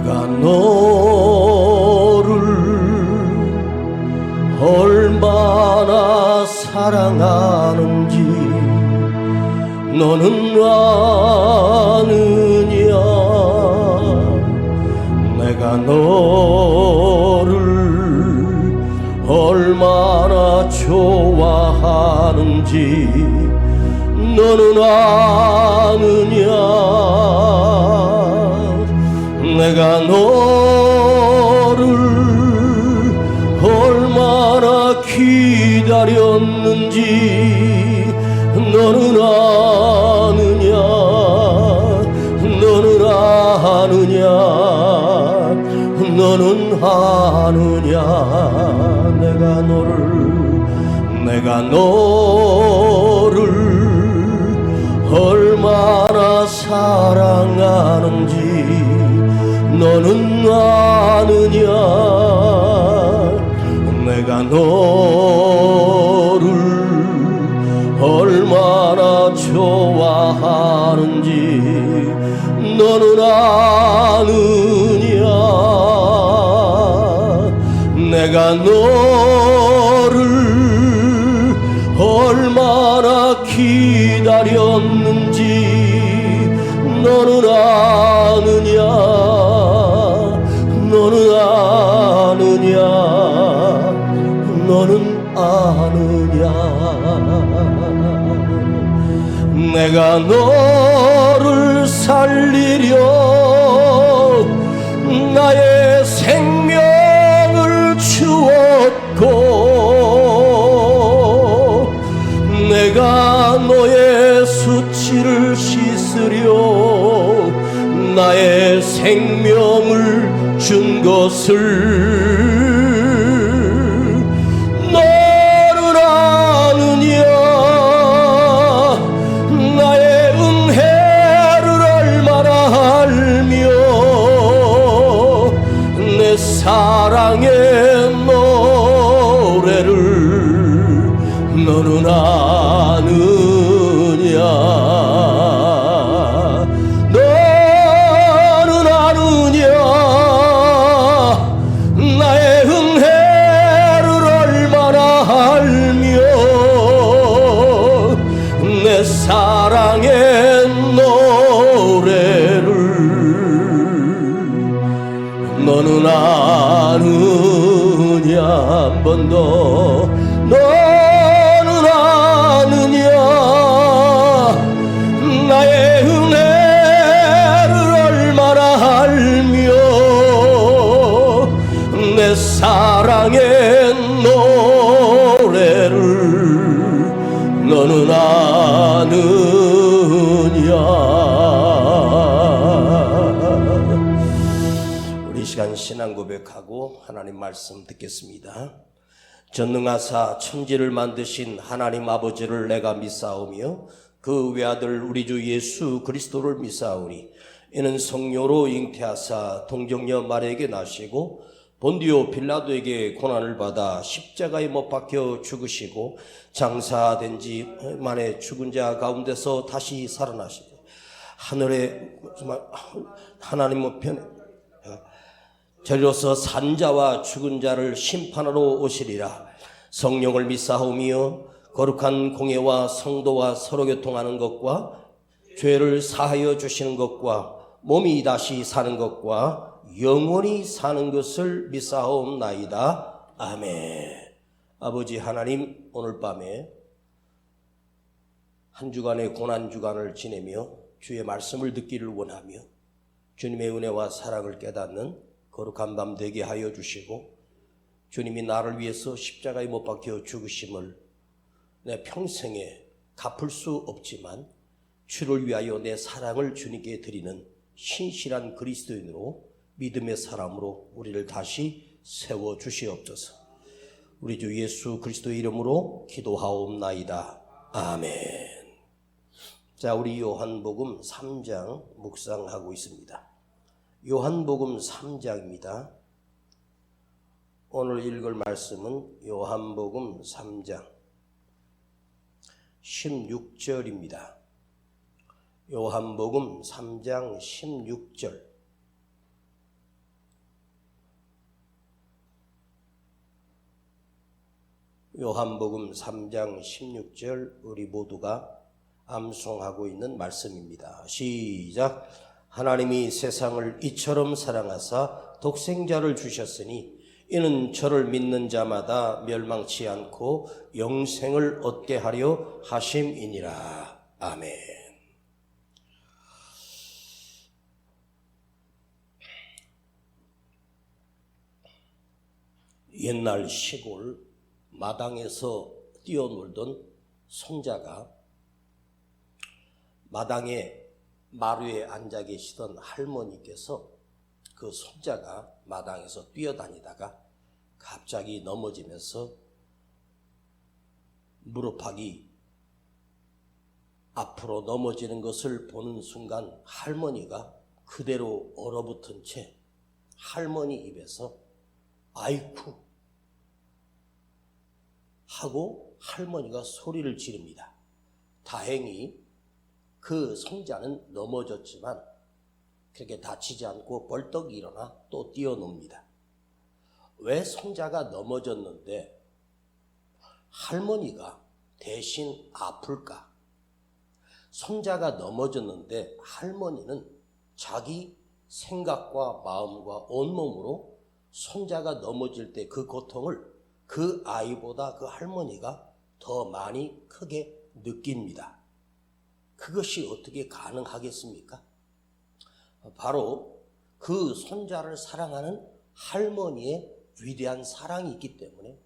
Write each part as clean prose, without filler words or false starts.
내가 너를 얼마나 사랑하는지 너는 아느냐. 내가 너를 얼마나 좋아하는지 너는 아느냐. 내가 너를 얼마나 기다렸는지 너는 아느냐. 너는 아느냐. 너는 아느냐. 내가 너를 얼마나 사랑하는지 너는 아느냐. 내가 너를 얼마나 좋아하는지 너는 아느냐. 내가 너를 얼마나 기다렸는지 너는 아느냐. 너는 아느냐. 너는 아느냐. 내가 너를 살리려 나의 생명을 주었고 내가 너의 수치를 씻으려 나의 생명을 준 것을 너는 아느냐. 나의 은혜를 얼마나 알며 내 사랑의 노래를 너는 아느냐. 너는 아느냐. 나의 은혜를 얼마나 알며 내 사랑의 노래를 너는 아느냐. 한 번 더. 너는 아느냐. 나의 은혜를 얼마나 알며 내 사랑의 노래를 너는 아느냐. 우리 시간 신앙 고백하고 하나님 말씀 듣겠습니다. 전능하사 천지를 만드신 하나님 아버지를 내가 믿사오며 그 외아들 우리 주 예수 그리스도를 믿사오니 이는 성령으로 잉태하사 동정녀 마리아에게 나시고 본디오 빌라도에게 고난을 받아 십자가에 못 박혀 죽으시고 장사된 지 만에 죽은 자 가운데서 다시 살아나시고 하늘에 하나님 편에 저리로서 산자와 죽은 자를 심판하러 오시리라. 성령을 믿사오며 거룩한 공예와 성도와 서로 교통하는 것과 죄를 사하여 주시는 것과 몸이 다시 사는 것과 영원히 사는 것을 믿사옵나이다. 아멘. 아버지 하나님, 오늘 밤에 한 주간의 고난주간을 지내며 주의 말씀을 듣기를 원하며 주님의 은혜와 사랑을 깨닫는 거룩한 밤 되게 하여 주시고 주님이 나를 위해서 십자가에 못 박혀 죽으심을 내 평생에 갚을 수 없지만 주를 위하여 내 사랑을 주님께 드리는 신실한 그리스도인으로 믿음의 사람으로 우리를 다시 세워 주시옵소서. 우리 주 예수 그리스도의 이름으로 기도하옵나이다. 아멘. 자, 우리 요한복음 3장 묵상하고 있습니다. 요한복음 3장입니다. 오늘 읽을 말씀은 요한복음 3장 16절입니다. 요한복음 3장 16절. 요한복음 3장 16절 우리 모두가 암송하고 있는 말씀입니다. 시작. 하나님이 세상을 이처럼 사랑하사 독생자를 주셨으니 이는 저를 믿는 자마다 멸망치 않고 영생을 얻게 하려 하심이니라. 아멘. 옛날 시골 마당에서 뛰어놀던 손자가 마당에 마루에 앉아 계시던 할머니께서 그 손자가 마당에서 뛰어다니다가 갑자기 넘어지면서 무릎팍이 앞으로 넘어지는 것을 보는 순간 할머니가 그대로 얼어붙은 채 할머니 입에서 아이쿠 하고 할머니가 소리를 지릅니다. 다행히 그 손자는 넘어졌지만 그렇게 다치지 않고 벌떡 일어나 또 뛰어놉니다. 왜 손자가 넘어졌는데 할머니가 대신 아플까? 손자가 넘어졌는데 할머니는 자기 생각과 마음과 온몸으로 손자가 넘어질 때 그 고통을 그 아이보다 그 할머니가 더 많이 크게 느낍니다. 그것이 어떻게 가능하겠습니까? 바로 그 손자를 사랑하는 할머니의 위대한 사랑이 있기 때문에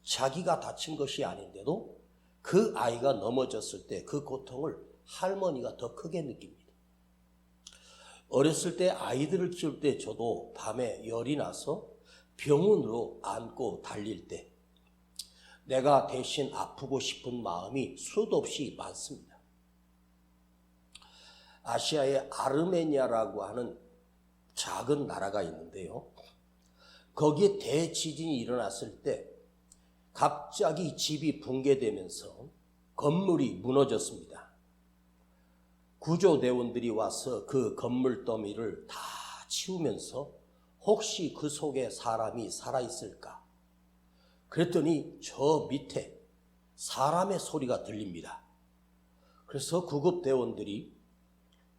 자기가 다친 것이 아닌데도 그 아이가 넘어졌을 때 그 고통을 할머니가 더 크게 느낍니다. 어렸을 때 아이들을 키울 때 저도 밤에 열이 나서 병원으로 안고 달릴 때 내가 대신 아프고 싶은 마음이 수도 없이 많습니다. 아시아의 아르메니아라고 하는 작은 나라가 있는데요. 거기에 대지진이 일어났을 때 갑자기 집이 붕괴되면서 건물이 무너졌습니다. 구조대원들이 와서 그 건물 더미를 다 치우면서 혹시 그 속에 사람이 살아있을까? 그랬더니 저 밑에 사람의 소리가 들립니다. 그래서 구급대원들이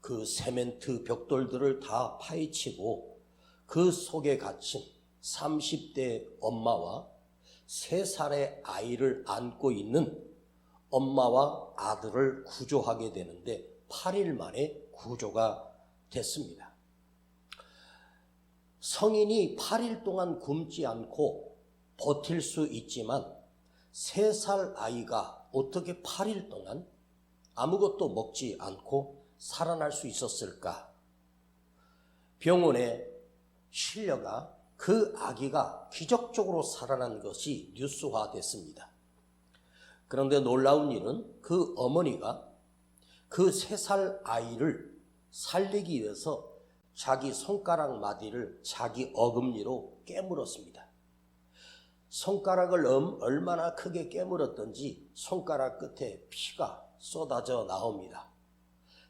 그 세멘트 벽돌들을 다 파헤치고 그 속에 갇힌 30대 엄마와 3살의 아이를 안고 있는 엄마와 아들을 구조하게 되는데 8일 만에 구조가 됐습니다. 성인이 8일 동안 굶지 않고 버틸 수 있지만 3살 아이가 어떻게 8일 동안 아무것도 먹지 않고 살아날 수 있었을까? 병원에 실려가 그 아기가 기적적으로 살아난 것이 뉴스화됐습니다. 그런데 놀라운 일은 그 어머니가 그 3살 아이를 살리기 위해서 자기 손가락 마디를 자기 어금니로 깨물었습니다. 손가락을 얼마나 크게 깨물었던지 손가락 끝에 피가 쏟아져 나옵니다.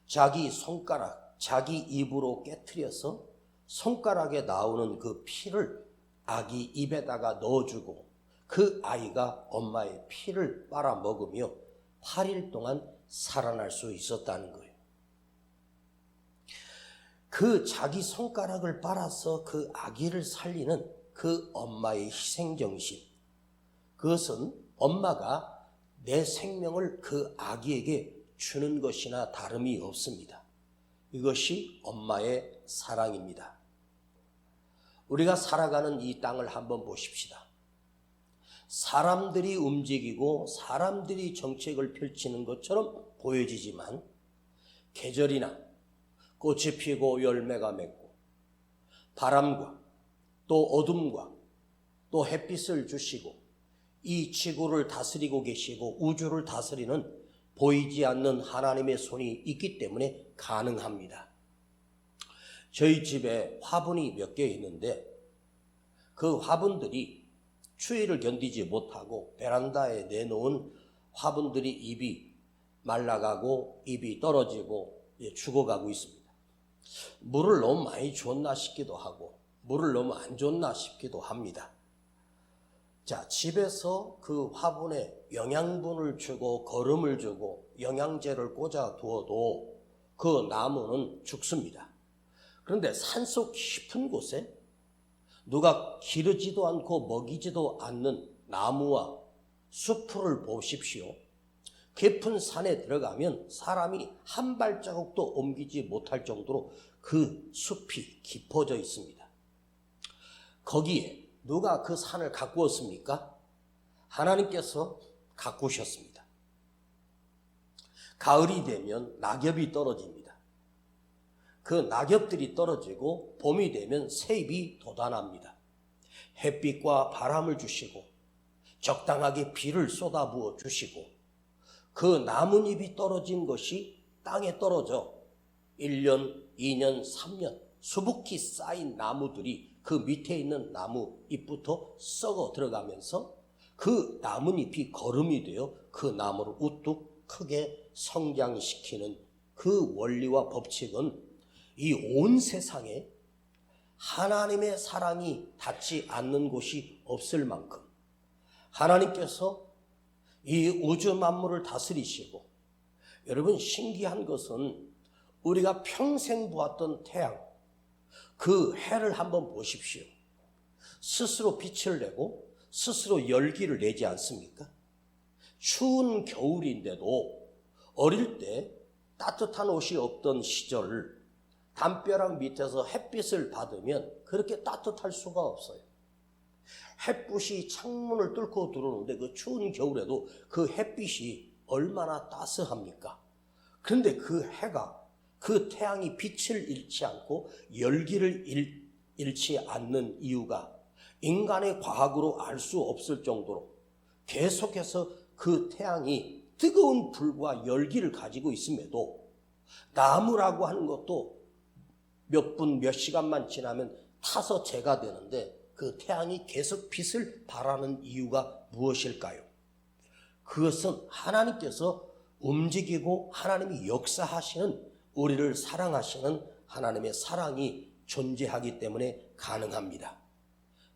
자기 손가락, 자기 입으로 깨트려서 손가락에 나오는 그 피를 아기 입에다가 넣어주고 그 아이가 엄마의 피를 빨아먹으며 8일 동안 살아날 수 있었다는 거예요. 그 자기 손가락을 빨아서 그 아기를 살리는 그 엄마의 희생정신, 그것은 엄마가 내 생명을 그 아기에게 주는 것이나 다름이 없습니다. 이것이 엄마의 사랑입니다. 우리가 살아가는 이 땅을 한번 보십시다. 사람들이 움직이고 사람들이 정책을 펼치는 것처럼 보여지지만 계절이나 꽃이 피고 열매가 맺고 바람과 또 어둠과 또 햇빛을 주시고 이 지구를 다스리고 계시고 우주를 다스리는 보이지 않는 하나님의 손이 있기 때문에 가능합니다. 저희 집에 화분이 몇 개 있는데 그 화분들이 추위를 견디지 못하고 베란다에 내놓은 화분들이 잎이 말라가고 잎이 떨어지고 죽어가고 있습니다. 물을 너무 많이 줬나 싶기도 하고 물을 너무 안 줬나 싶기도 합니다. 자, 집에서 그 화분에 영양분을 주고 거름을 주고 영양제를 꽂아 두어도 그 나무는 죽습니다. 그런데 산속 깊은 곳에 누가 기르지도 않고 먹이지도 않는 나무와 숲을 보십시오. 깊은 산에 들어가면 사람이 한 발자국도 옮기지 못할 정도로 그 숲이 깊어져 있습니다. 거기에 누가 그 산을 가꾸었습니까? 하나님께서 가꾸셨습니다. 가을이 되면 낙엽이 떨어집니다. 그 낙엽들이 떨어지고 봄이 되면 새잎이 돋아납니다. 햇빛과 바람을 주시고 적당하게 비를 쏟아부어 주시고 그 나뭇잎이 떨어진 것이 땅에 떨어져 1년, 2년, 3년 수북히 쌓인 나무들이 그 밑에 있는 나무 잎부터 썩어 들어가면서 그 나뭇잎이 거름이 되어 그 나무를 우뚝 크게 성장시키는 그 원리와 법칙은 이 온 세상에 하나님의 사랑이 닿지 않는 곳이 없을 만큼 하나님께서 이 우주 만물을 다스리시고, 여러분 신기한 것은 우리가 평생 보았던 태양, 그 해를 한번 보십시오. 스스로 빛을 내고 스스로 열기를 내지 않습니까? 추운 겨울인데도 어릴 때 따뜻한 옷이 없던 시절 담벼락 밑에서 햇빛을 받으면 그렇게 따뜻할 수가 없어요. 햇빛이 창문을 뚫고 들어오는데 그 추운 겨울에도 그 햇빛이 얼마나 따스합니까? 그런데 그 해가, 그 태양이 빛을 잃지 않고 열기를 잃지 않는 이유가 인간의 과학으로 알 수 없을 정도로 계속해서 그 태양이 뜨거운 불과 열기를 가지고 있음에도 나무라고 하는 것도 몇 분, 몇 시간만 지나면 타서 재가 되는데 그 태양이 계속 빛을 발하는 이유가 무엇일까요? 그것은 하나님께서 움직이고 하나님이 역사하시는, 우리를 사랑하시는 하나님의 사랑이 존재하기 때문에 가능합니다.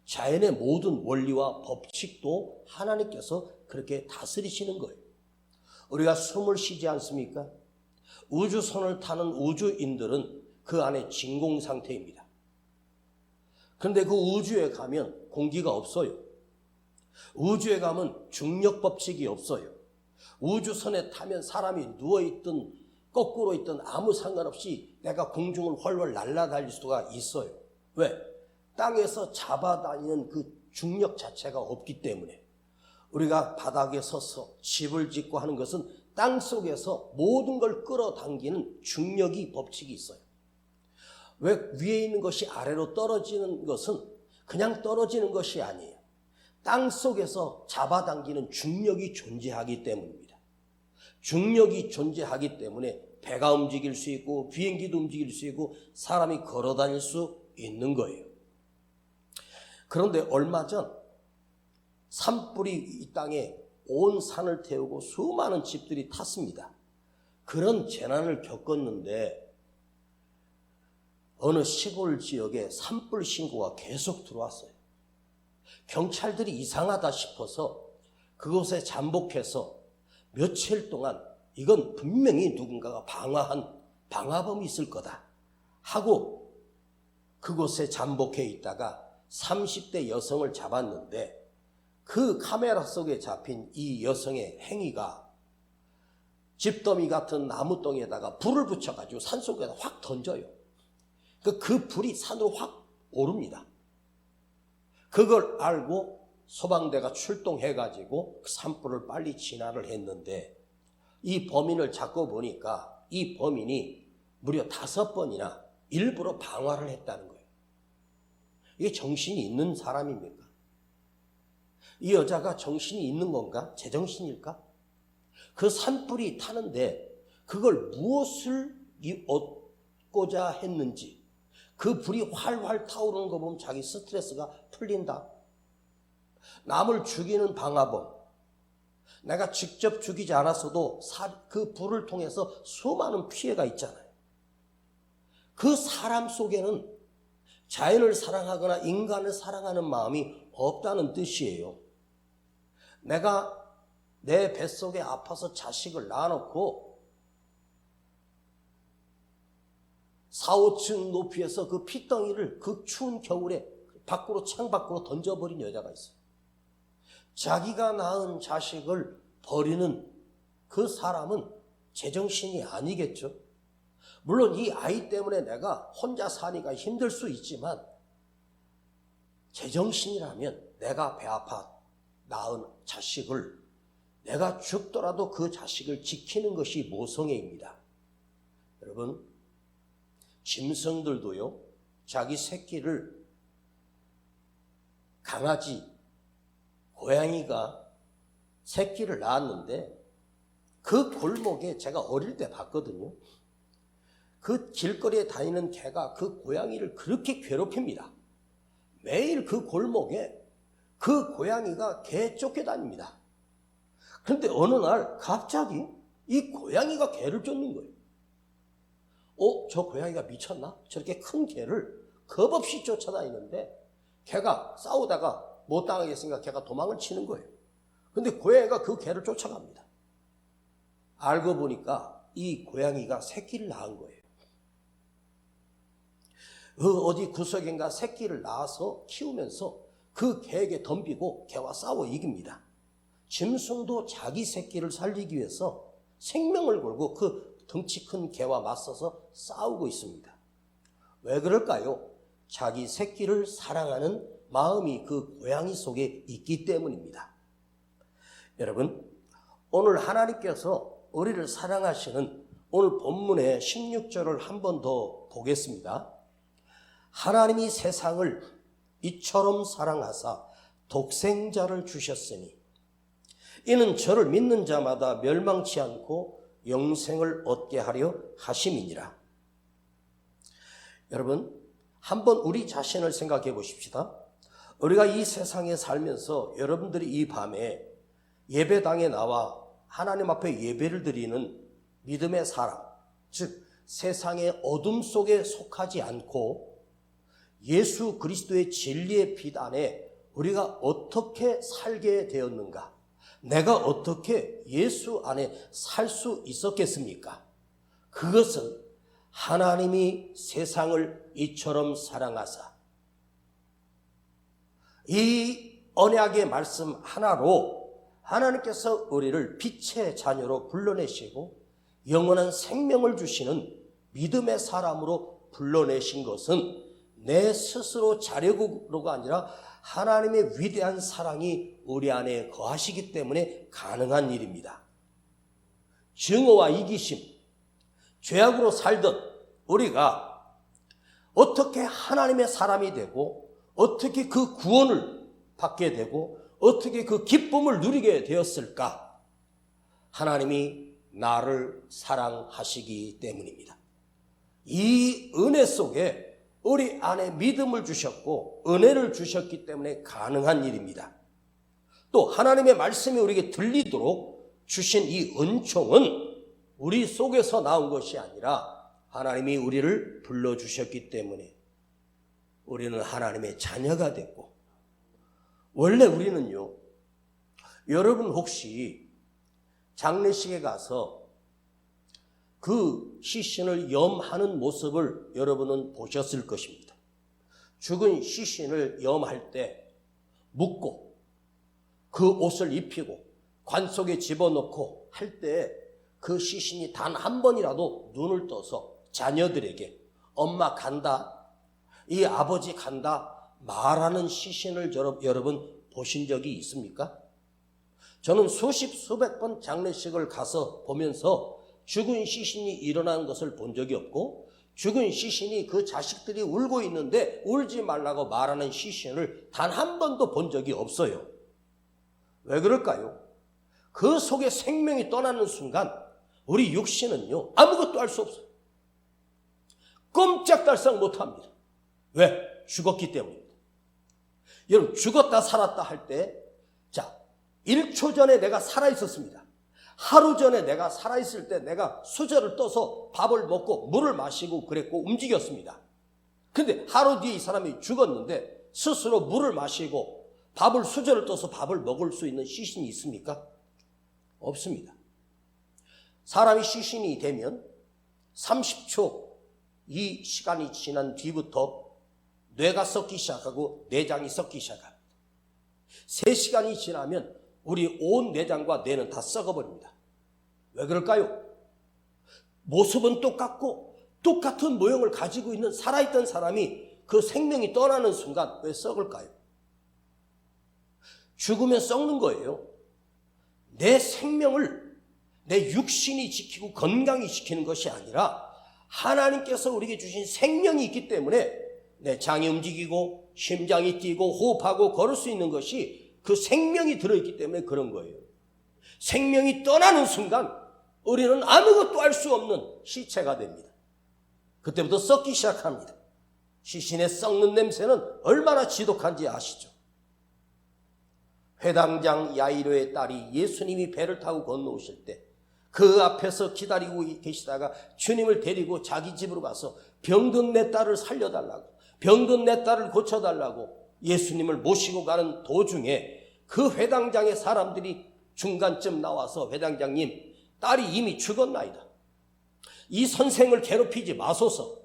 자연의 모든 원리와 법칙도 하나님께서 그렇게 다스리시는 거예요. 우리가 숨을 쉬지 않습니까? 우주선을 타는 우주인들은 그 안에 진공 상태입니다. 그런데 그 우주에 가면 공기가 없어요. 우주에 가면 중력 법칙이 없어요. 우주선에 타면 사람이 누워있든 거꾸로 있든 아무 상관없이 내가 공중을 훨훨 날아다닐 수가 있어요. 왜? 땅에서 잡아다니는 그 중력 자체가 없기 때문에. 우리가 바닥에 서서 집을 짓고 하는 것은 땅 속에서 모든 걸 끌어당기는 중력이 법칙이 있어요. 왜 위에 있는 것이 아래로 떨어지는 것은 그냥 떨어지는 것이 아니에요. 땅 속에서 잡아당기는 중력이 존재하기 때문입니다. 중력이 존재하기 때문에 배가 움직일 수 있고 비행기도 움직일 수 있고 사람이 걸어 다닐 수 있는 거예요. 그런데 얼마 전 산불이 이 땅에 온 산을 태우고 수많은 집들이 탔습니다. 그런 재난을 겪었는데 어느 시골 지역에 산불 신고가 계속 들어왔어요. 경찰들이 이상하다 싶어서 그곳에 잠복해서 며칠 동안 이건 분명히 누군가가 방화한 방화범이 있을 거다 하고 그곳에 잠복해 있다가 30대 여성을 잡았는데 그 카메라 속에 잡힌 이 여성의 행위가 집더미 같은 나무덩이에다가 불을 붙여가지고 산속에다 확 던져요. 그 불이 산으로 확 오릅니다. 그걸 알고 소방대가 출동해가지고 그 산불을 빨리 진화를 했는데 이 범인을 잡고 보니까 이 범인이 무려 5번이나 일부러 방화를 했다는 거예요. 이게 정신이 있는 사람입니까? 이 여자가 정신이 있는 건가? 제정신일까? 그 산불이 타는데 그걸 무엇을 얻고자 했는지, 그 불이 활활 타오르는 거 보면 자기 스트레스가 풀린다. 남을 죽이는 방화범, 내가 직접 죽이지 않았어도 그 불을 통해서 수많은 피해가 있잖아요. 그 사람 속에는 자연을 사랑하거나 인간을 사랑하는 마음이 없다는 뜻이에요. 내가 내 뱃속에 아파서 자식을 낳아놓고 4, 5층 높이에서 그 핏덩이를 그 추운 겨울에 밖으로 창밖으로 던져버린 여자가 있어요. 자기가 낳은 자식을 버리는 그 사람은 제정신이 아니겠죠. 물론 이 아이 때문에 내가 혼자 사니까 힘들 수 있지만 제정신이라면 내가 배 아파 낳은 자식을 내가 죽더라도 그 자식을 지키는 것이 모성애입니다. 여러분, 짐승들도요, 자기 새끼를 강아지, 고양이가 새끼를 낳았는데 그 골목에 제가 어릴 때 봤거든요. 그 길거리에 다니는 개가 그 고양이를 그렇게 괴롭힙니다. 매일 그 골목에 그 고양이가 개 쫓겨다닙니다. 그런데 어느 날 갑자기 이 고양이가 개를 쫓는 거예요. 저 고양이가 미쳤나? 저렇게 큰 개를 겁없이 쫓아다니는데 개가 싸우다가 못 당하겠으니까 개가 도망을 치는 거예요. 근데 고양이가 그 개를 쫓아갑니다. 알고 보니까 이 고양이가 새끼를 낳은 거예요. 어디 구석인가 새끼를 낳아서 키우면서 그 개에게 덤비고 개와 싸워 이깁니다. 짐승도 자기 새끼를 살리기 위해서 생명을 걸고 그 덩치 큰 개와 맞서서 싸우고 있습니다. 왜 그럴까요? 자기 새끼를 사랑하는 마음이 그 고양이 속에 있기 때문입니다. 여러분, 오늘 하나님께서 우리를 사랑하시는 오늘 본문의 16절을 한 번 더 보겠습니다. 하나님이 세상을 이처럼 사랑하사 독생자를 주셨으니 이는 저를 믿는 자마다 멸망치 않고 영생을 얻게 하려 하심이니라. 여러분, 한번 우리 자신을 생각해 보십시다. 우리가 이 세상에 살면서 여러분들이 이 밤에 예배당에 나와 하나님 앞에 예배를 드리는 믿음의 사람, 즉 세상의 어둠 속에 속하지 않고 예수 그리스도의 진리의 빛 안에 우리가 어떻게 살게 되었는가? 내가 어떻게 예수 안에 살 수 있었겠습니까? 그것은 하나님이 세상을 이처럼 사랑하사 이 언약의 말씀 하나로 하나님께서 우리를 빛의 자녀로 불러내시고 영원한 생명을 주시는 믿음의 사람으로 불러내신 것은 내 스스로 자력으로가 아니라 하나님의 위대한 사랑이 우리 안에 거하시기 때문에 가능한 일입니다. 증오와 이기심, 죄악으로 살던 우리가 어떻게 하나님의 사람이 되고 어떻게 그 구원을 받게 되고 어떻게 그 기쁨을 누리게 되었을까? 하나님이 나를 사랑하시기 때문입니다. 이 은혜 속에 우리 안에 믿음을 주셨고 은혜를 주셨기 때문에 가능한 일입니다. 또 하나님의 말씀이 우리에게 들리도록 주신 이 은총은 우리 속에서 나온 것이 아니라 하나님이 우리를 불러주셨기 때문에 우리는 하나님의 자녀가 됐고, 원래 우리는요, 여러분 혹시 장례식에 가서 그 시신을 염하는 모습을 여러분은 보셨을 것입니다. 죽은 시신을 염할 때 묶고 그 옷을 입히고 관 속에 집어넣고 할 때 그 시신이 단 한 번이라도 눈을 떠서 자녀들에게 엄마 간다, 이 아버지 간다 말하는 시신을 여러분 보신 적이 있습니까? 저는 수십 수백 번 장례식을 가서 보면서 죽은 시신이 일어나는 것을 본 적이 없고 죽은 시신이 그 자식들이 울고 있는데 울지 말라고 말하는 시신을 단 한 번도 본 적이 없어요. 왜 그럴까요? 그 속에 생명이 떠나는 순간 우리 육신은요 아무것도 할 수 없어요. 꼼짝달싹 못합니다. 왜? 죽었기 때문입니다. 여러분, 죽었다 살았다 할 때, 자, 1초 전에 내가 살아있었습니다. 하루 전에 내가 살아있을 때 내가 수저를 떠서 밥을 먹고 물을 마시고 그랬고 움직였습니다. 근데 하루 뒤에 이 사람이 죽었는데 스스로 물을 마시고 밥을 수저를 떠서 밥을 먹을 수 있는 시신이 있습니까? 없습니다. 사람이 시신이 되면 30초 이 시간이 지난 뒤부터 뇌가 썩기 시작하고 내장이 썩기 시작합니다. 3시간이 지나면 우리 온 내장과 뇌는 다 썩어버립니다. 왜 그럴까요? 모습은 똑같고 똑같은 모형을 가지고 있는 살아있던 사람이 그 생명이 떠나는 순간 왜 썩을까요? 죽으면 썩는 거예요. 내 생명을 내 육신이 지키고 건강히 지키는 것이 아니라 하나님께서 우리에게 주신 생명이 있기 때문에 내 장이 움직이고 심장이 뛰고 호흡하고 걸을 수 있는 것이 그 생명이 들어있기 때문에 그런 거예요. 생명이 떠나는 순간 우리는 아무것도 알 수 없는 시체가 됩니다. 그때부터 썩기 시작합니다. 시신의 썩는 냄새는 얼마나 지독한지 아시죠? 회당장 야이로의 딸이 예수님이 배를 타고 건너오실 때 그 앞에서 기다리고 계시다가 주님을 데리고 자기 집으로 가서 병든 내 딸을 살려달라고, 병든 내 딸을 고쳐달라고 예수님을 모시고 가는 도중에 그 회당장의 사람들이 중간쯤 나와서 회당장님, 딸이 이미 죽었나이다. 이 선생을 괴롭히지 마소서.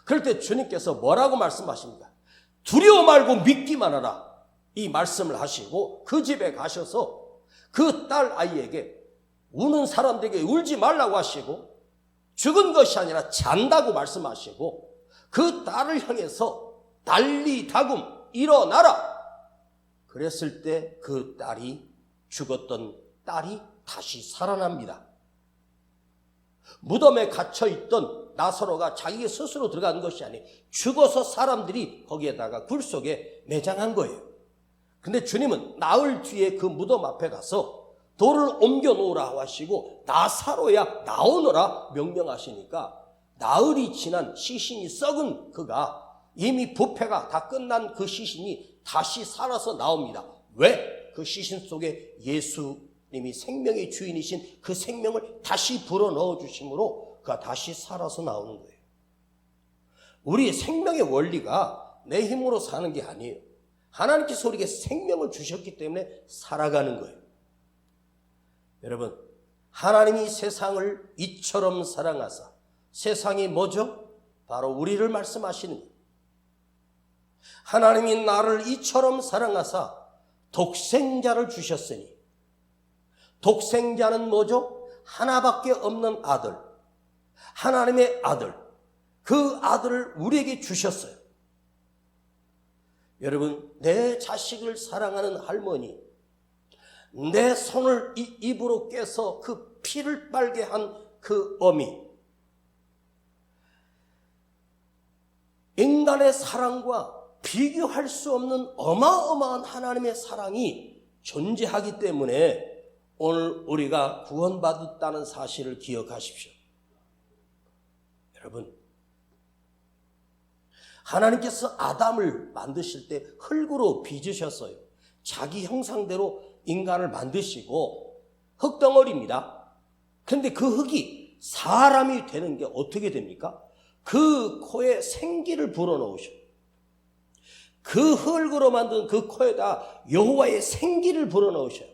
그럴 때 주님께서 뭐라고 말씀하십니까? 두려워 말고 믿기만 하라. 이 말씀을 하시고 그 집에 가셔서 그 딸 아이에게 우는 사람들에게 울지 말라고 하시고 죽은 것이 아니라 잔다고 말씀하시고 그 딸을 향해서 달리 다금 일어나라. 그랬을 때 그 딸이 죽었던 딸이 다시 살아납니다. 무덤에 갇혀있던 나사로가 자기 스스로 들어간 것이 아니에요. 죽어서 사람들이 거기에다가 굴 속에 매장한 거예요. 근데 주님은 나흘 뒤에 그 무덤 앞에 가서 돌을 옮겨 놓으라 하시고 나사로야 나오너라 명령하시니까 나흘이 지난 시신이 썩은 그가 이미 부패가 다 끝난 그 시신이 다시 살아서 나옵니다. 왜? 그 시신 속에 예수님이 생명의 주인이신 그 생명을 다시 불어넣어 주심으로 그가 다시 살아서 나오는 거예요. 우리의 생명의 원리가 내 힘으로 사는 게 아니에요. 하나님께서 우리에게 생명을 주셨기 때문에 살아가는 거예요. 여러분, 하나님이 세상을 이처럼 사랑하사, 세상이 뭐죠? 바로 우리를 말씀하시는 거예요. 하나님이 나를 이처럼 사랑하사 독생자를 주셨으니, 독생자는 뭐죠? 하나밖에 없는 아들, 하나님의 아들, 그 아들을 우리에게 주셨어요. 여러분, 내 자식을 사랑하는 할머니, 내 손을 입으로 깨서 그 피를 빨게 한 그 어미, 인간의 사랑과 비교할 수 없는 어마어마한 하나님의 사랑이 존재하기 때문에 오늘 우리가 구원받았다는 사실을 기억하십시오. 여러분, 하나님께서 아담을 만드실 때 흙으로 빚으셨어요. 자기 형상대로 인간을 만드시고 흙덩어리입니다. 그런데 그 흙이 사람이 되는 게 어떻게 됩니까? 그 코에 생기를 불어넣으셔. 그 흙으로 만든 그 코에다 여호와의 생기를 불어넣으셔요.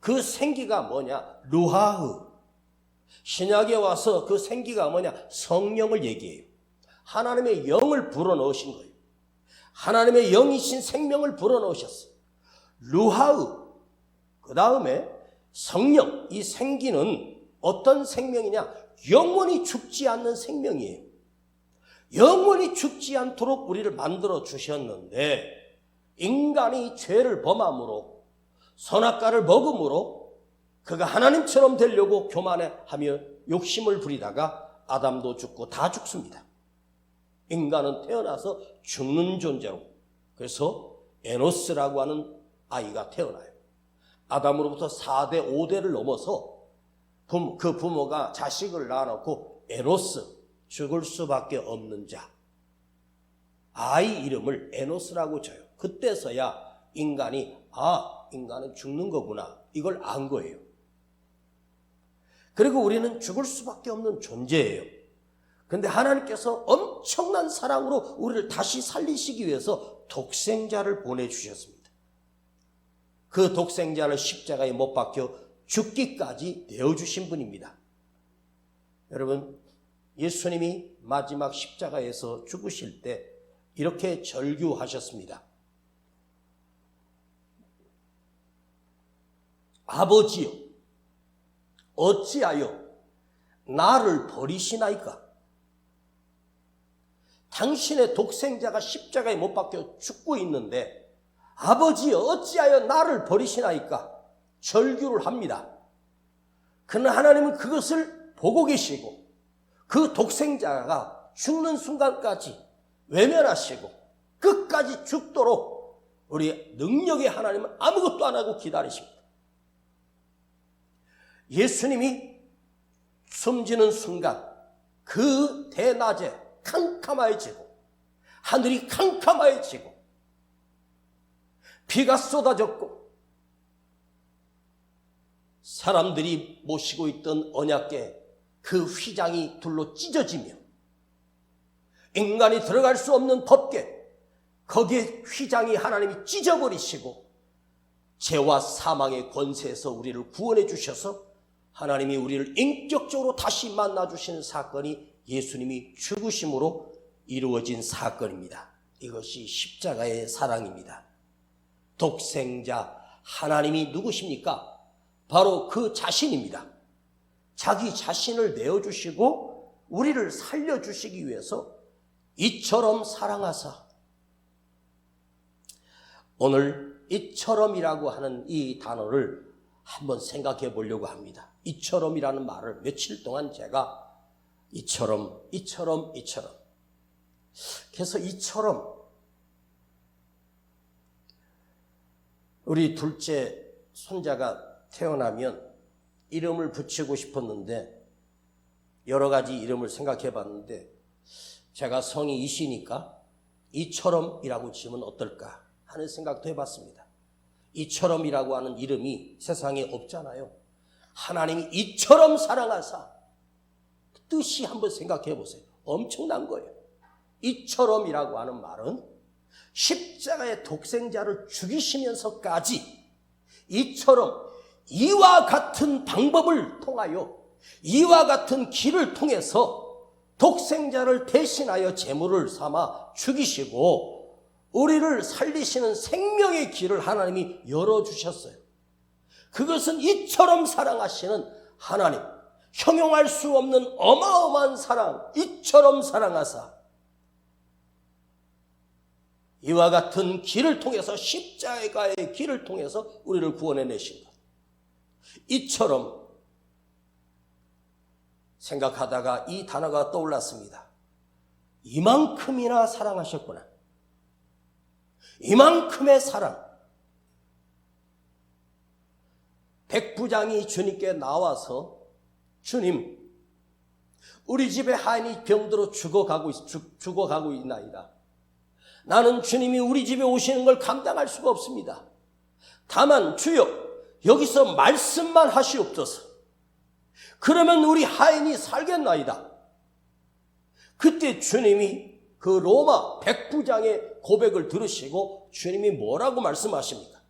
그 생기가 뭐냐? 루하흐. 신약에 와서 그 생기가 뭐냐? 성령을 얘기해요. 하나님의 영을 불어넣으신 거예요. 하나님의 영이신 생명을 불어넣으셨어요. 루하흐. 그 다음에 성령, 이 생기는 어떤 생명이냐? 영원히 죽지 않는 생명이에요. 영원히 죽지 않도록 우리를 만들어 주셨는데 인간이 죄를 범함으로 선악과를 먹음으로 그가 하나님처럼 되려고 교만하며 욕심을 부리다가 아담도 죽고 다 죽습니다. 인간은 태어나서 죽는 존재로, 그래서 에노스라고 하는 아이가 태어나요. 아담으로부터 4대 5대를 넘어서 그 부모가 자식을 낳아놓고 에노스, 죽을 수밖에 없는 자, 아이 이름을 에노스라고 줘요. 그때서야 인간이 인간은 죽는 거구나, 이걸 안 거예요. 그리고 우리는 죽을 수밖에 없는 존재예요. 그런데 하나님께서 엄청난 사랑으로 우리를 다시 살리시기 위해서 독생자를 보내주셨습니다. 그 독생자를 십자가에 못 박혀 죽기까지 내어주신 분입니다. 여러분, 예수님이 마지막 십자가에서 죽으실 때 이렇게 절규하셨습니다. 아버지여, 어찌하여 나를 버리시나이까? 당신의 독생자가 십자가에 못 박혀 죽고 있는데 아버지여, 어찌하여 나를 버리시나이까? 절규를 합니다. 그러나 하나님은 그것을 보고 계시고 그 독생자가 죽는 순간까지 외면하시고 끝까지 죽도록 우리 능력의 하나님은 아무것도 안 하고 기다리십니다. 예수님이 숨지는 순간 그 대낮에 캄캄해지고 하늘이 캄캄해지고 비가 쏟아졌고 사람들이 모시고 있던 언약궤 그 휘장이 둘로 찢어지며 인간이 들어갈 수 없는 법궤 거기에 휘장이 하나님이 찢어버리시고 죄와 사망의 권세에서 우리를 구원해 주셔서 하나님이 우리를 인격적으로 다시 만나주시는 사건이 예수님이 죽으심으로 이루어진 사건입니다. 이것이 십자가의 사랑입니다. 독생자 하나님이 누구십니까? 바로 그 자신입니다. 자기 자신을 내어주시고 우리를 살려주시기 위해서 이처럼 사랑하사, 오늘 이처럼이라고 하는 이 단어를 한번 생각해 보려고 합니다. 이처럼이라는 말을 며칠 동안 제가 이처럼 그래서 이처럼 우리 둘째 손자가 태어나면 이름을 붙이고 싶었는데 여러 가지 이름을 생각해 봤는데 제가 성이 이시니까 이처럼이라고 지으면 어떨까 하는 생각도 해봤습니다. 이처럼이라고 하는 이름이 세상에 없잖아요. 하나님이 이처럼 사랑하사, 그 뜻이 한번 생각해 보세요. 엄청난 거예요. 이처럼이라고 하는 말은 십자가의 독생자를 죽이시면서까지 이처럼 이와 같은 방법을 통하여 이와 같은 길을 통해서 독생자를 대신하여 제물을 삼아 죽이시고 우리를 살리시는 생명의 길을 하나님이 열어주셨어요. 그것은 이처럼 사랑하시는 하나님, 형용할 수 없는 어마어마한 사랑, 이처럼 사랑하사 이와 같은 길을 통해서 십자가의 길을 통해서 우리를 구원해내신 것. 이처럼 생각하다가 이 단어가 떠올랐습니다. 이만큼이나 사랑하셨구나. 이만큼의 사랑. 백부장이 주님께 나와서 주님, 우리 집에 하인이 병들어 죽어가고 있나이다. 나는 주님이 우리 집에 오시는 걸 감당할 수가 없습니다. 다만 주여 여기서 말씀만 하시옵소서. 그러면 우리 하인이 살겠나이다. 그때 주님이 그 로마 백부장의 고백을 들으시고 주님이 뭐라고 말씀하십니까?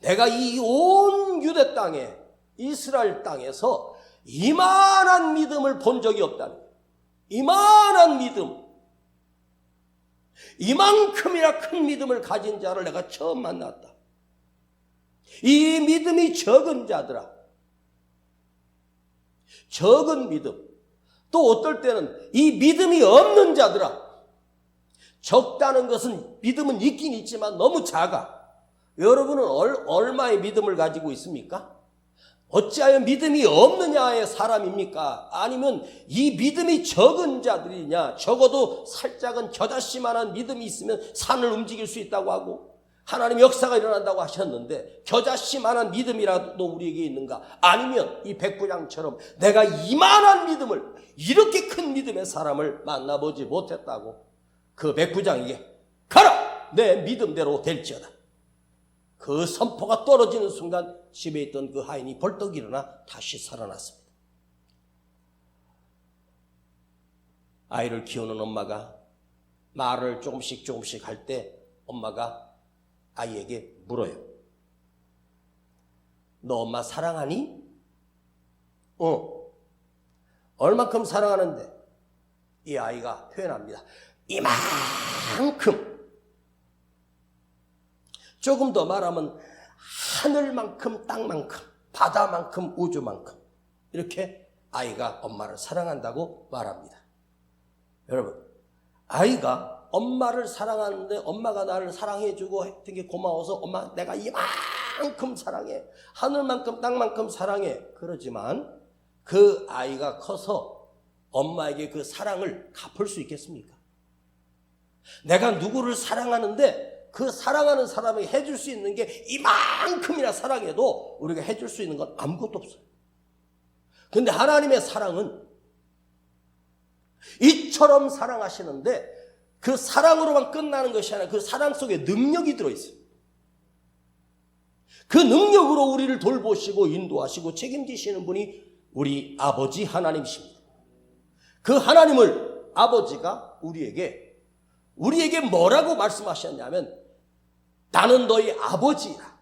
내가 이 온 유대 땅에 이스라엘 땅에서 이만한 믿음을 본 적이 없다는 거예요. 이만한 믿음, 이만큼이나 큰 믿음을 가진 자를 내가 처음 만났다. 이 믿음이 적은 자들아, 적은 믿음, 또 어떨 때는 이 믿음이 없는 자들아, 적다는 것은 믿음은 있긴 있지만 너무 작아. 여러분은 얼마의 믿음을 가지고 있습니까? 어찌하여 믿음이 없느냐의 사람입니까? 아니면 이 믿음이 적은 자들이냐? 적어도 살짝은 겨자씨만한 믿음이 있으면 산을 움직일 수 있다고 하고 하나님 역사가 일어난다고 하셨는데 겨자씨만한 믿음이라도 우리에게 있는가? 아니면 이 백부장처럼 내가 이만한 믿음을, 이렇게 큰 믿음의 사람을 만나보지 못했다고 그 백부장에게 가라! 내 믿음대로 될지어다. 그 선포가 떨어지는 순간 집에 있던 그 하인이 벌떡 일어나 다시 살아났습니다. 아이를 키우는 엄마가 말을 조금씩 할 때 엄마가 아이에게 물어요. 너 엄마 사랑하니? 얼만큼 사랑하는데? 이 아이가 표현합니다. 이만큼. 조금 더 말하면 하늘만큼, 땅만큼, 바다만큼, 우주만큼. 이렇게 아이가 엄마를 사랑한다고 말합니다. 여러분, 아이가 엄마를 사랑하는데 엄마가 나를 사랑해주고 했던 게 고마워서 엄마 내가 이만큼 사랑해. 하늘만큼 땅만큼 사랑해. 그러지만 그 아이가 커서 엄마에게 그 사랑을 갚을 수 있겠습니까? 내가 누구를 사랑하는데 그 사랑하는 사람에게 해줄 수 있는 게 이만큼이나 사랑해도 우리가 해줄 수 있는 건 아무것도 없어요. 근데 하나님의 사랑은 이처럼 사랑하시는데 그 사랑으로만 끝나는 것이 아니라 그 사랑 속에 능력이 들어있어요. 그 능력으로 우리를 돌보시고 인도하시고 책임지시는 분이 우리 아버지 하나님이십니다. 그 하나님을 아버지가 우리에게 뭐라고 말씀하셨냐면 나는 너희 아버지라.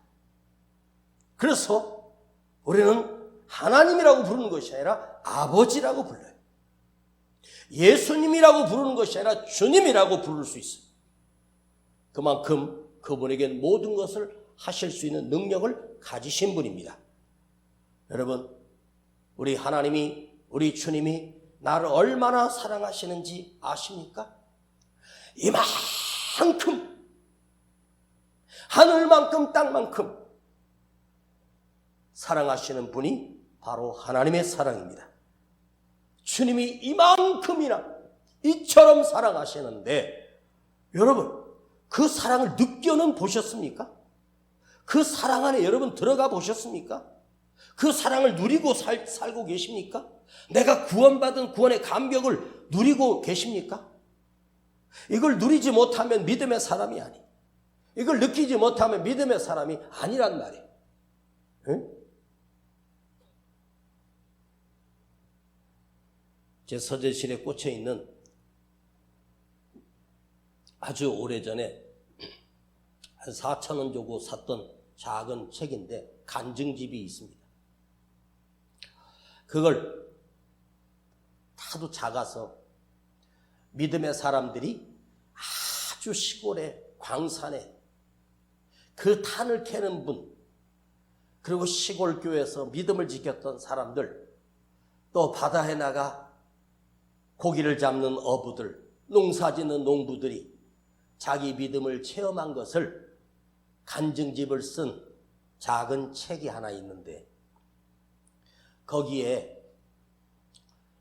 그래서 우리는 하나님이라고 부르는 것이 아니라 아버지라고 불러요. 예수님이라고 부르는 것이 아니라 주님이라고 부를 수 있어요. 그만큼 그분에게는 모든 것을 하실 수 있는 능력을 가지신 분입니다. 여러분, 우리 하나님이, 우리 주님이 나를 얼마나 사랑하시는지 아십니까? 이만큼, 하늘만큼 땅만큼 사랑하시는 분이 바로 하나님의 사랑입니다. 주님이 이만큼이나 이처럼 사랑하시는데 여러분, 그 사랑을 느껴는 보셨습니까? 그 사랑 안에 여러분 들어가 보셨습니까? 그 사랑을 누리고 살고 계십니까? 내가 구원받은 구원의 감격을 누리고 계십니까? 이걸 누리지 못하면 믿음의 사람이 아니, 이걸 느끼지 못하면 믿음의 사람이 아니란 말이에요. 응? 제 서재실에 꽂혀 있는 아주 오래전에 한 4,000원 주고 샀던 작은 책인데 간증집이 있습니다. 그걸 하도 작아서 믿음의 사람들이 아주 시골에 광산에 그 탄을 캐는 분, 그리고 시골 교회에서 믿음을 지켰던 사람들, 또 바다에 나가 고기를 잡는 어부들, 농사짓는 농부들이 자기 믿음을 체험한 것을 간증집을 쓴 작은 책이 하나 있는데 거기에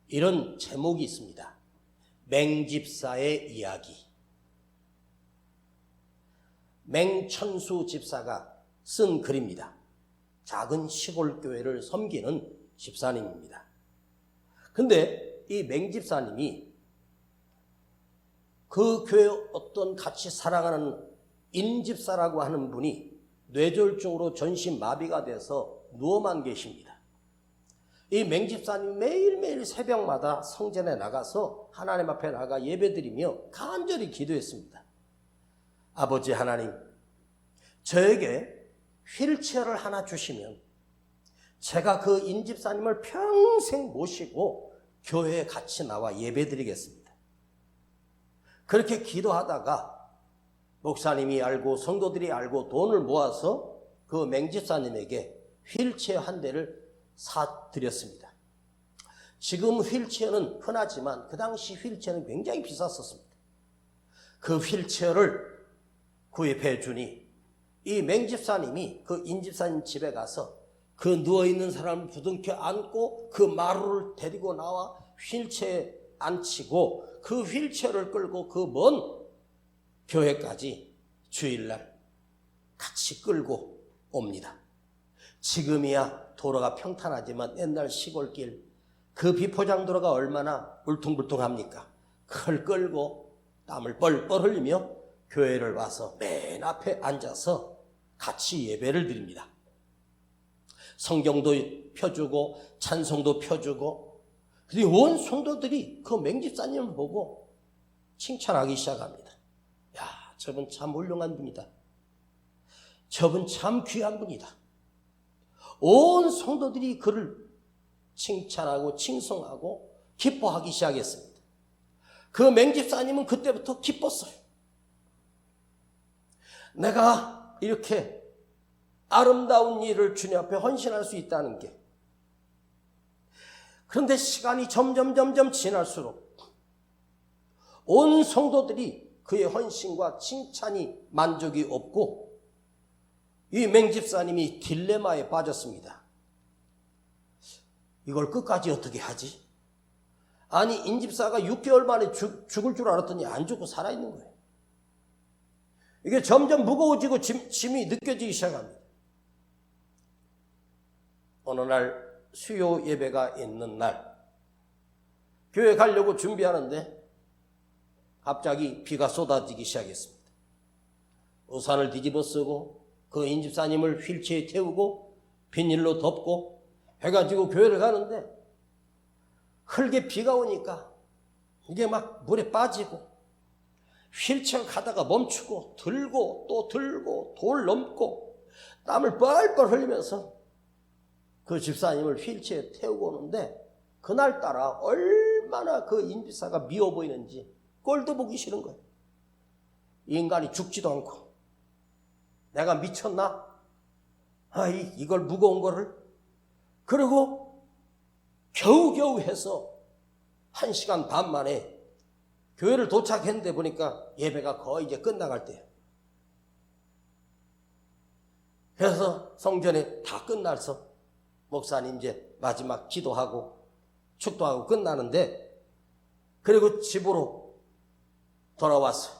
이런 제목이 있습니다. 맹집사의 이야기. 맹천수 집사가 쓴 글입니다. 작은 시골 교회를 섬기는 집사님입니다. 근데 이 맹집사님이 그 교회 어떤 같이 사랑하는 인집사라고 하는 분이 뇌졸중으로 전신마비가 돼서 누워만 계십니다. 이 맹집사님이 매일매일 새벽마다 성전에 나가서 하나님 앞에 나가 예배드리며 간절히 기도했습니다. 아버지 하나님, 저에게 휠체어를 하나 주시면 제가 그 인집사님을 평생 모시고 교회에 같이 나와 예배드리겠습니다. 그렇게 기도하다가 목사님이 알고 성도들이 알고 돈을 모아서 그 맹집사님에게 휠체어 한 대를 사드렸습니다. 지금 휠체어는 흔하지만 그 당시 휠체어는 굉장히 비쌌었습니다. 그 휠체어를 구입해 주니 이 맹집사님이 그 인집사님 집에 가서 그 누워있는 사람을 부둥켜 안고 그 마루를 데리고 나와 휠체어에 앉히고 그 휠체어를 끌고 그 먼 교회까지 주일날 같이 끌고 옵니다. 지금이야 도로가 평탄하지만 옛날 시골길 그 비포장도로가 얼마나 울퉁불퉁합니까? 그걸 끌고 땀을 뻘뻘 흘리며 교회를 와서 맨 앞에 앉아서 같이 예배를 드립니다. 성경도 펴주고 찬송도 펴주고, 그리고 온 성도들이 그 맹집사님을 보고 칭찬하기 시작합니다. 야, 저분 참 훌륭한 분이다. 저분 참 귀한 분이다. 온 성도들이 그를 칭찬하고 칭송하고 기뻐하기 시작했습니다. 그 맹집사님은 그때부터 기뻤어요. 내가 이렇게 아름다운 일을 주님 앞에 헌신할 수 있다는 게. 그런데 시간이 점점 지날수록 온 성도들이 그의 헌신과 칭찬이 만족이 없고 이 맹집사님이 딜레마에 빠졌습니다. 이걸 끝까지 어떻게 하지? 아니, 인집사가 6개월 만에 죽을 줄 알았더니 안 죽고 살아있는 거예요. 이게 점점 무거워지고 짐이 느껴지기 시작합니다. 어느 날 수요 예배가 있는 날 교회 가려고 준비하는데 갑자기 비가 쏟아지기 시작했습니다. 우산을 뒤집어 쓰고 그 인집사님을 휠체어에 태우고 비닐로 덮고 해가지고 교회를 가는데 흙에 비가 오니까 이게 막 물에 빠지고 휠체어 가다가 멈추고 들고 또 들고 돌 넘고 땀을 뻘뻘 흘리면서 그 집사님을 휠체어에 태우고 오는데 그날따라 얼마나 그 인집사가 미워 보이는지 꼴도 보기 싫은 거예요. 이 인간이 죽지도 않고 내가 미쳤나? 이걸 무거운 거를. 그리고 겨우겨우 해서 1시간 반 만에 교회를 도착했는데 보니까 예배가 거의 이제 끝나갈 때예요. 그래서 성전에 다 끝나서 목사님 이제 마지막 기도하고 축도하고 끝나는데 그리고 집으로 돌아왔어요.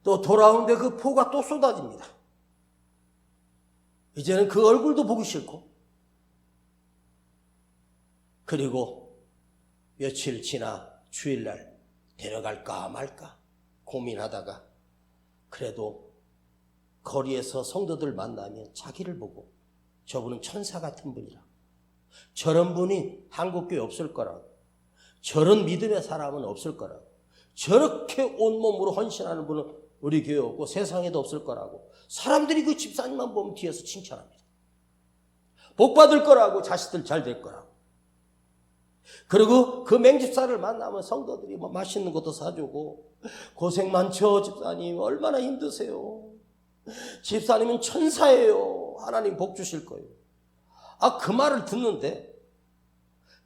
또 돌아오는데 그 포가 또 쏟아집니다. 이제는 그 얼굴도 보기 싫고 그리고 며칠 지나 주일날 데려갈까 말까 고민하다가 그래도 거리에서 성도들 만나면 자기를 보고 저분은 천사 같은 분이라 저런 분이 한국교회 없을 거라고 저런 믿음의 사람은 없을 거라고 저렇게 온몸으로 헌신하는 분은 우리 교회 없고 세상에도 없을 거라고 사람들이 그 집사님만 보면 뒤에서 칭찬합니다. 복 받을 거라고 자식들 잘 될 거라고. 그리고 그 맹집사를 만나면 성도들이 뭐 맛있는 것도 사주고 고생 많죠 집사님 얼마나 힘드세요. 집사님은 천사예요. 하나님 복 주실 거예요. 그 말을 듣는데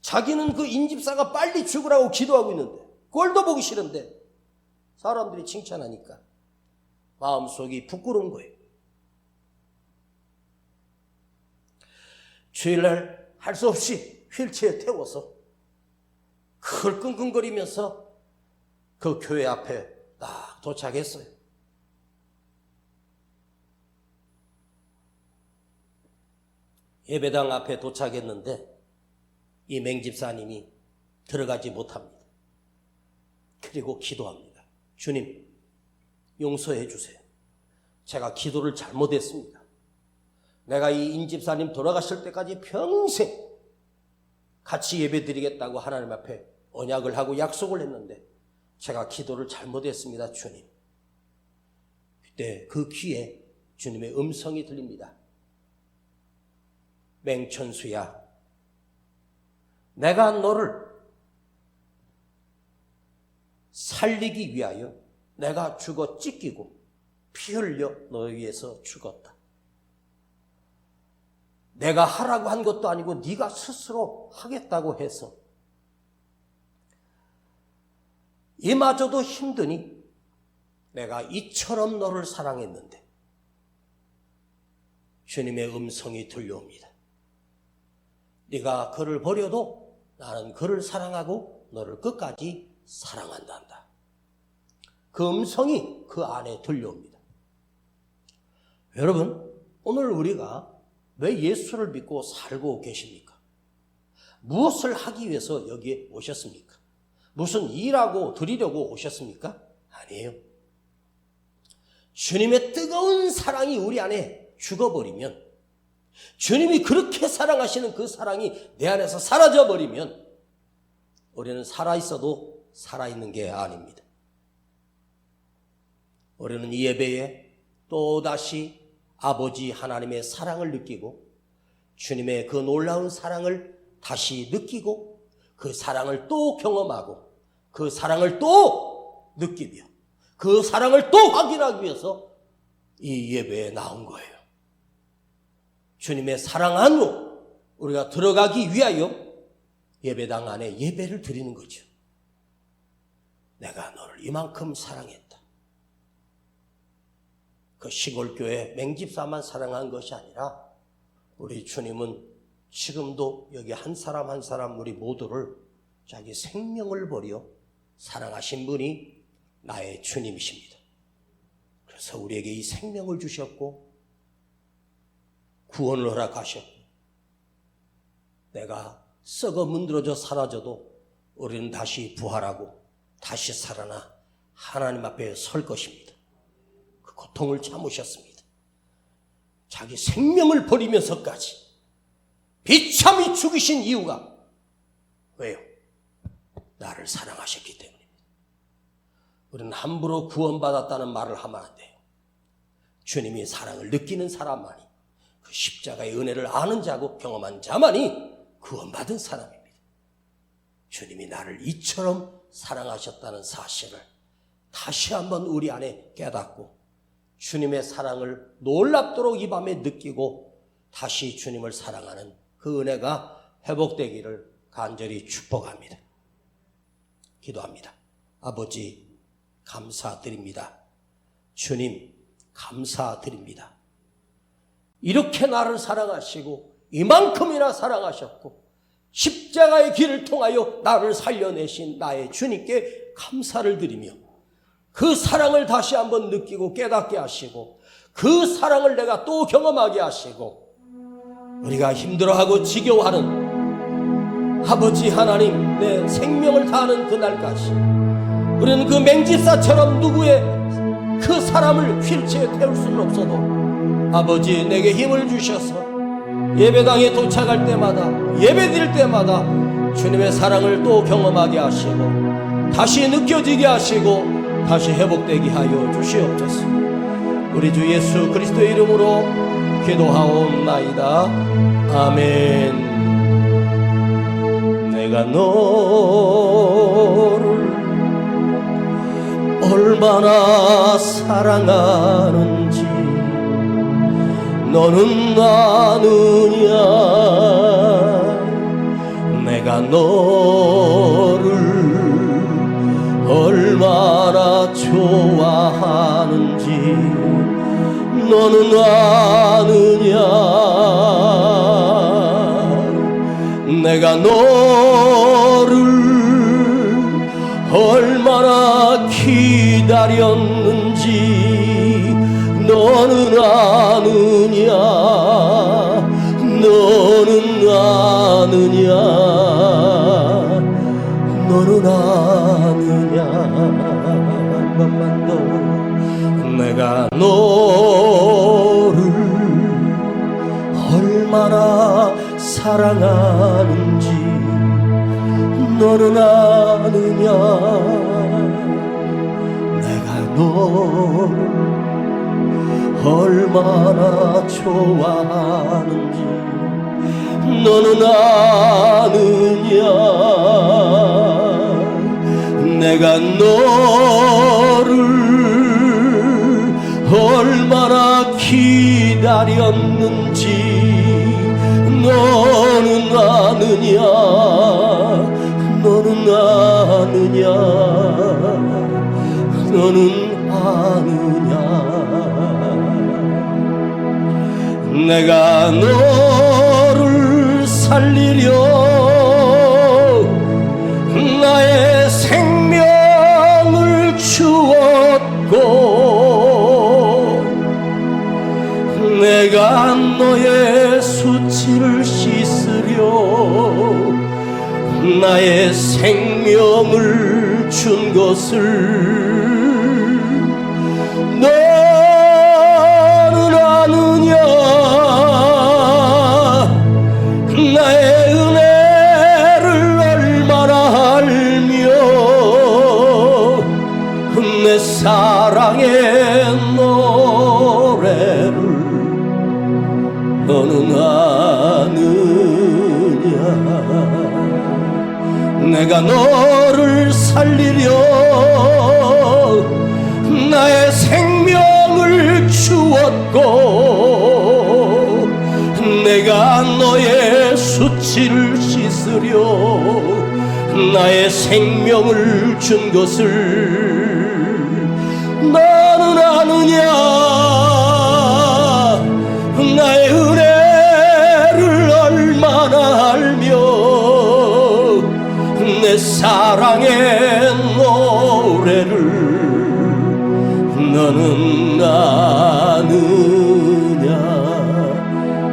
자기는 그 인집사가 빨리 죽으라고 기도하고 있는데 꼴도 보기 싫은데 사람들이 칭찬하니까 마음속이 부끄러운 거예요. 주일날 할 수 없이 휠체어에 태워서 그걸 끙끙거리면서 그 교회 앞에 딱 도착했어요. 예배당 앞에 도착했는데 이 맹집사님이 들어가지 못합니다. 그리고 기도합니다. 주님, 용서해 주세요. 제가 기도를 잘못했습니다. 내가 이 인집사님 돌아가실 때까지 평생 같이 예배 드리겠다고 하나님 앞에 언약을 하고 약속을 했는데 제가 기도를 잘못했습니다. 주님. 그때 그 귀에 주님의 음성이 들립니다. 맹천수야, 내가 너를 살리기 위하여 내가 죽어 찢기고 피 흘려 너를 위해서 죽었다. 내가 하라고 한 것도 아니고 네가 스스로 하겠다고 해서 이마저도 힘드니 내가 이처럼 너를 사랑했는데 주님의 음성이 들려옵니다. 네가 그를 버려도 나는 그를 사랑하고 너를 끝까지 사랑한단다. 그 음성이 그 안에 들려옵니다. 여러분, 오늘 우리가 왜 예수를 믿고 살고 계십니까? 무엇을 하기 위해서 여기에 오셨습니까? 무슨 일하고 드리려고 오셨습니까? 아니에요. 주님의 뜨거운 사랑이 우리 안에 죽어버리면, 주님이 그렇게 사랑하시는 그 사랑이 내 안에서 사라져버리면 우리는 살아있어도 살아있는 게 아닙니다. 우리는 이 예배에 또다시 아버지 하나님의 사랑을 느끼고 주님의 그 놀라운 사랑을 다시 느끼고 그 사랑을 또 경험하고 그 사랑을 또 느끼며 그 사랑을 또 확인하기 위해서 이 예배에 나온 거예요. 주님의 사랑 안으로 우리가 들어가기 위하여 예배당 안에 예배를 드리는 거죠. 내가 너를 이만큼 사랑했다. 그 시골교회 맹집사만 사랑한 것이 아니라 우리 주님은 지금도 여기 한 사람 한 사람 우리 모두를 자기 생명을 버려 사랑하신 분이 나의 주님이십니다. 그래서 우리에게 이 생명을 주셨고 구원을 허락하셨고 내가 썩어 문드러져 사라져도 우리는 다시 부활하고 다시 살아나 하나님 앞에 설 것입니다. 그 고통을 참으셨습니다. 자기 생명을 버리면서까지 비참히 죽으신 이유가 왜요? 나를 사랑하셨기 때문입니다. 우리는 함부로 구원받았다는 말을 하면 안 돼요. 주님이 사랑을 느끼는 사람만이 그 십자가의 은혜를 아는 자고 경험한 자만이 구원받은 사람입니다. 주님이 나를 이처럼 사랑하셨다는 사실을 다시 한번 우리 안에 깨닫고 주님의 사랑을 놀랍도록 이 밤에 느끼고 다시 주님을 사랑하는 그 은혜가 회복되기를 간절히 축복합니다. 기도합니다. 아버지 감사드립니다. 주님 감사드립니다. 이렇게 나를 사랑하시고 이만큼이나 사랑하셨고 십자가의 길을 통하여 나를 살려내신 나의 주님께 감사를 드리며 그 사랑을 다시 한번 느끼고 깨닫게 하시고 그 사랑을 내가 또 경험하게 하시고 우리가 힘들어하고 지겨워하는 아버지 하나님 내 생명을 다하는 그날까지 우리는 그 맹집사처럼 누구의 그 사람을 휠체어에 태울 수는 없어도 아버지 내게 힘을 주셔서 예배당에 도착할 때마다 예배드릴 때마다 주님의 사랑을 또 경험하게 하시고 다시 느껴지게 하시고 다시 회복되게 하여 주시옵소서. 우리 주 예수 그리스도의 이름으로 기도하옵나이다. 아멘. 내가 너를 얼마나 사랑하는지 너는 아느냐. 내가 너를 얼마나 좋아하는지 너는 아느냐. 내가 너를 얼마나 기다렸는지 너는 아느냐. 너는 아느냐. 너는 아느냐. 한 번만 더. 내가 너를 얼마나 사랑하는지 너는 아느냐. 내가 너를 얼마나 좋아하는지 너는 아느냐. 내가 너를 얼마나 기다렸는지 너는 아느냐. 너는 아느냐. 너는 아느냐. 내가 너를 살리려 나의 생명을 주었고 내가 너의 수치를 씻으려 나의 생명을 준 것을 너는 아느냐. 나의 은혜를 얼마나 알며 내 사랑의 노래를 너는 아느냐 내가 너를 살리려 나의 생명을 주었고 내가 너의 수치를 씻으려 나의 생명을 준 것을 너는 아느냐 나의 은혜를 얼마나 알며 내 사랑의 노래를 너는 아느냐.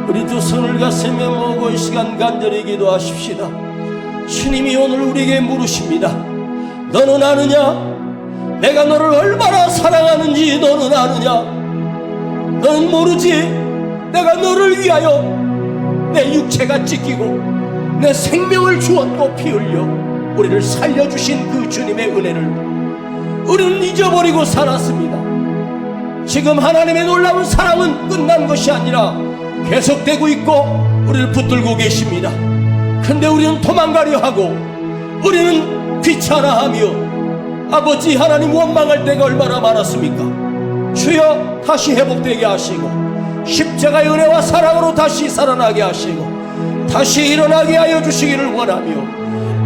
우리 두 손을 가슴에 모으고 이 시간 간절히 기도하십시다. 주님이 오늘 우리에게 물으십니다. 너는 아느냐? 내가 너를 얼마나 사랑하는지 너는 아느냐? 너는 모르지? 내가 너를 위하여 내 육체가 찢기고 내 생명을 주었고 피 흘려 우리를 살려주신 그 주님의 은혜를 우리는 잊어버리고 살았습니다. 지금 하나님의 놀라운 사랑은 끝난 것이 아니라 계속되고 있고 우리를 붙들고 계십니다. 근데 우리는 도망가려 하고 우리는 귀찮아하며 아버지 하나님 원망할 때가 얼마나 많았습니까? 주여 다시 회복되게 하시고 십자가의 은혜와 사랑으로 다시 살아나게 하시고 다시 일어나게 하여 주시기를 원하며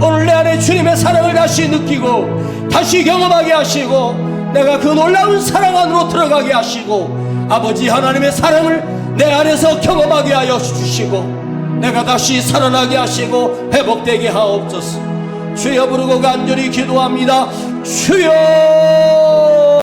오늘 내 안에 주님의 사랑을 다시 느끼고 다시 경험하게 하시고 내가 그 놀라운 사랑 안으로 들어가게 하시고 아버지 하나님의 사랑을 내 안에서 경험하게 하여 주시고 내가 다시 살아나게 하시고 회복되게 하옵소서. 주여 부르고 간절히 기도합니다. 주여